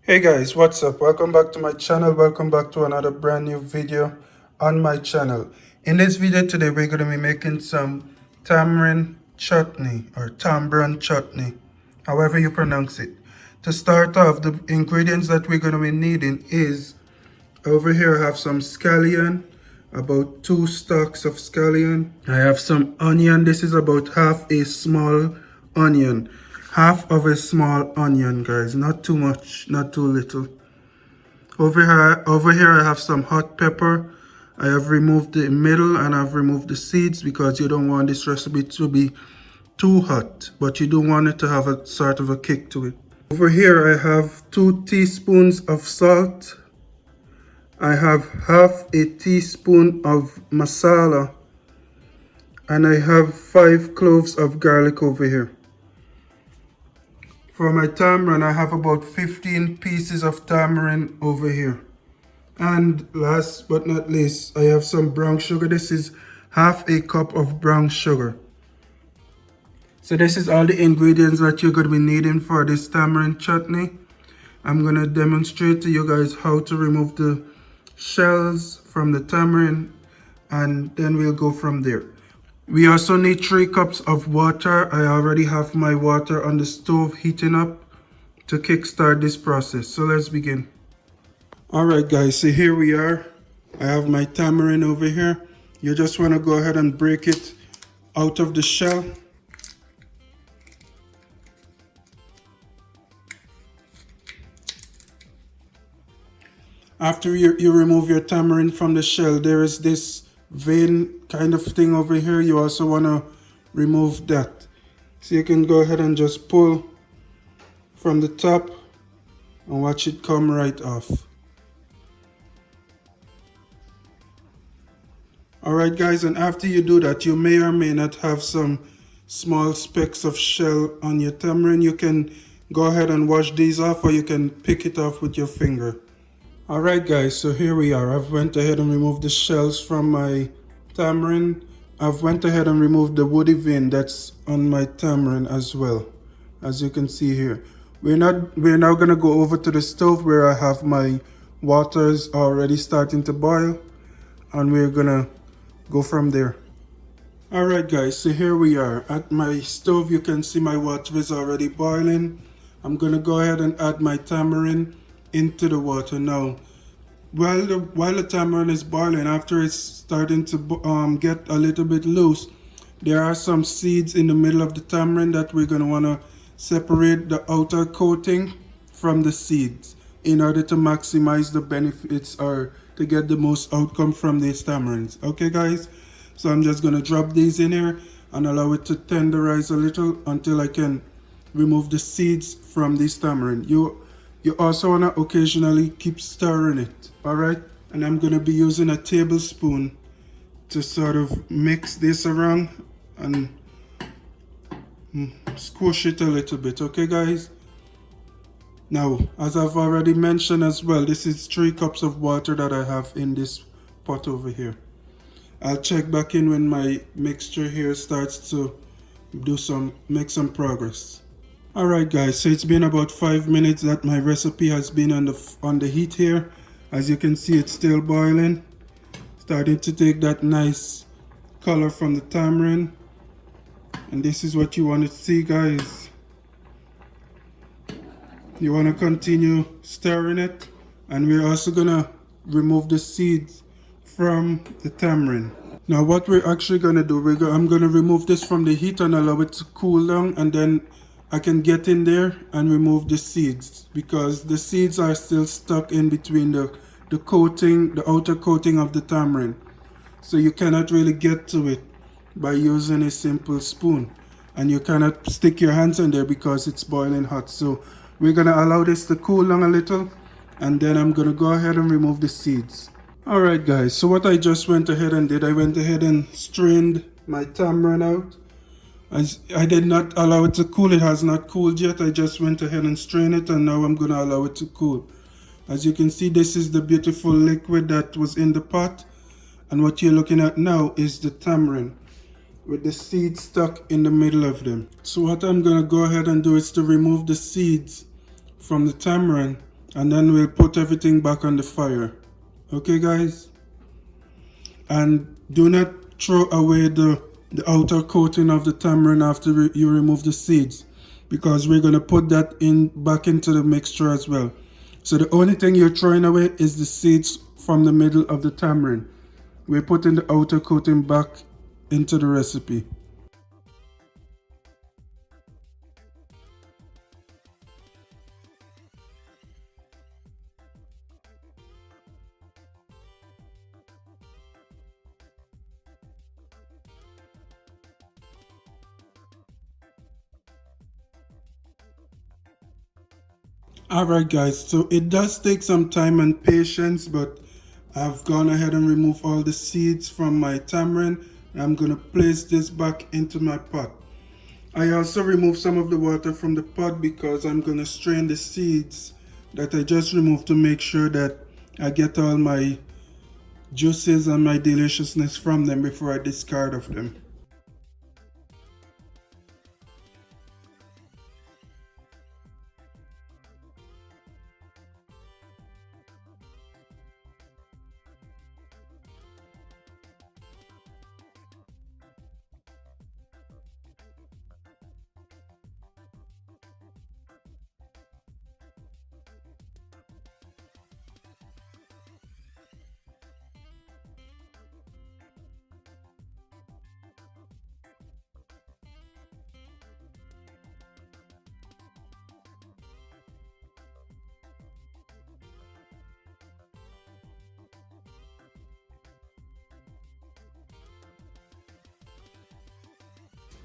Hey guys, what's up? Welcome back to my channel. Welcome back to another brand new video on my channel. In this video today, we're going to be making some tamarind chutney or tamarind chutney, however you pronounce it. To start off, the ingredients that we're going to be needing is, over here I have some scallion, about 2 stalks of scallion. I have some onion. This is about half a small onion. Half of a small onion, guys. Not too much, not too little. Over here I have some hot pepper. I have removed the middle and I've removed the seeds because you don't want this recipe to be too hot, but you do want it to have a sort of a kick to it. Over here I have 2 teaspoons of salt. I have half a teaspoon of masala, and I have 5 cloves of garlic over here. For my tamarind, I have about 15 pieces of tamarind over here. And last but not least, I have some brown sugar. This is half a cup of brown sugar. So this is all the ingredients that you're going to be needing for this tamarind chutney. I'm going to demonstrate to you guys how to remove the shells from the tamarind, and then we'll go from there. We also need 3 cups of water. I already have my water on the stove heating up to kickstart this process. So let's begin. Alright guys, so here we are. I have my tamarind over here. You just want to go ahead and break it out of the shell. After you remove your tamarind from the shell, there is this vein kind of thing over here. You also want to remove that. So you can go ahead and just pull from the top and watch it come right off. Alright guys, and after you do that, you may or may not have some small specks of shell on your tamarind. You can go ahead and wash these off, or you can pick it off with your finger. Alright guys, so here we are. I've went ahead and removed the shells from my tamarind. I've went ahead and removed the woody vein that's on my tamarind as well, as you can see here. We're now gonna go over to the stove where I have my waters already starting to boil, and we're gonna go from there. Alright guys, so here we are. At my stove you can see my water is already boiling. I'm gonna go ahead and add my tamarind into the water now. While the tamarind is boiling, after it's starting to get a little bit loose, there are some seeds in the middle of the tamarind that we're going to want to separate the outer coating from the seeds in order to maximize the benefits or to get the most outcome from these tamarinds. Okay guys, so I'm just going to drop these in here and allow it to tenderize a little until I can remove the seeds from this tamarind. You also want to occasionally keep stirring it, alright? And I'm going to be using a tablespoon to sort of mix this around and squish it a little bit, okay guys? Now, as I've already mentioned as well, this is 3 cups of water that I have in this pot over here. I'll check back in when my mixture here starts to make some progress. Alright guys, so it's been about 5 minutes that my recipe has been on the heat here. As you can see, it's still boiling, starting to take that nice color from the tamarind, and this is what you want to see guys. You want to continue stirring it, and we're also gonna remove the seeds from the tamarind. Now what we're actually gonna do, I'm gonna remove this from the heat and allow it to cool down, and then I can get in there and remove the seeds, because the seeds are still stuck in between the coating, the outer coating of the tamarind. So you cannot really get to it by using a simple spoon, and you cannot stick your hands in there because it's boiling hot. So we're gonna allow this to cool down a little, and then I'm gonna go ahead and remove the seeds. Alright guys, so what I just went ahead and did, I went ahead and strained my tamarind out. I did not allow it to cool. It has not cooled yet. I just went ahead and strained it, and now I'm going to allow it to cool. As you can see, this is the beautiful liquid that was in the pot, and what you're looking at now is the tamarind with the seeds stuck in the middle of them. So what I'm going to go ahead and do is to remove the seeds from the tamarind and then we'll put everything back on the fire. Okay guys, and do not throw away the outer coating of the tamarind after you remove the seeds, because we're going to put that in back into the mixture as well. So the only thing you're throwing away is the seeds from the middle of the tamarind. We're putting the outer coating back into the recipe. Alright guys, so it does take some time and patience, but I've gone ahead and removed all the seeds from my tamarind. I'm going to place this back into my pot. I also removed some of the water from the pot because I'm going to strain the seeds that I just removed to make sure that I get all my juices and my deliciousness from them before I discard of them.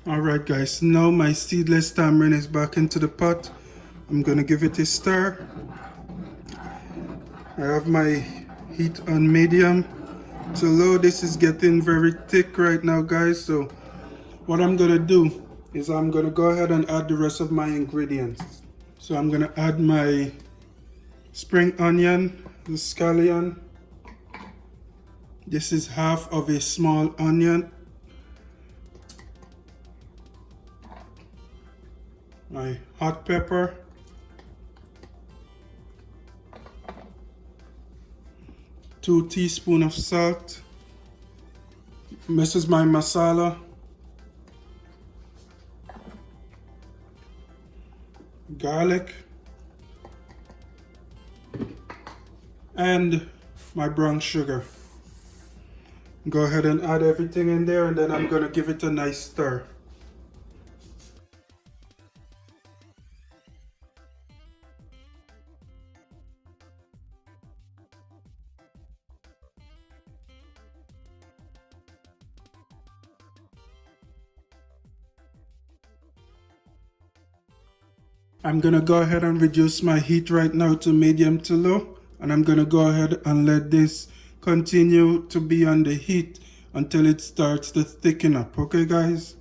Alright guys, now my seedless tamarind is back into the pot. I'm going to give it a stir. I have my heat on medium to low. This is getting very thick right now guys, so what I'm going to do is I'm going to go ahead and add the rest of my ingredients. So I'm going to add my spring onion, the scallion. This is half of a small onion. My hot pepper, two teaspoons of salt. This is my masala, garlic, and my brown sugar. Go ahead and add everything in there, and then I'm going to give it a nice stir. I'm going to go ahead and reduce my heat right now to medium to low, and I'm going to go ahead and let this continue to be on the heat until it starts to thicken up. Okay guys,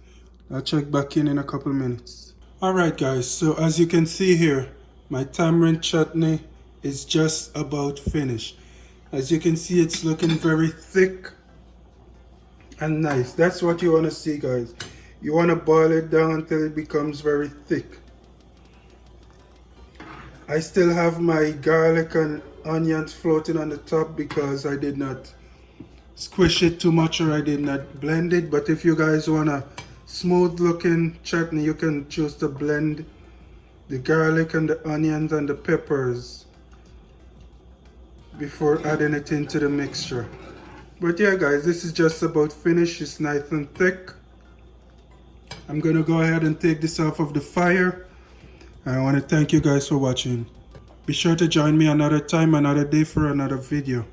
I'll check back in a couple minutes. Alright guys, so as you can see here, my tamarind chutney is just about finished. As you can see, it's looking very thick and nice. That's what you want to see guys. You want to boil it down until it becomes very thick. I still have my garlic and onions floating on the top because I did not squish it too much, or I did not blend it. But if you guys want a smooth looking chutney, you can choose to blend the garlic and the onions and the peppers before adding it into the mixture. But yeah guys, this is just about finished. It's nice and thick. I'm gonna go ahead and take this off of the fire. I want to thank you guys for watching. Be sure to join me another time, another day for another video.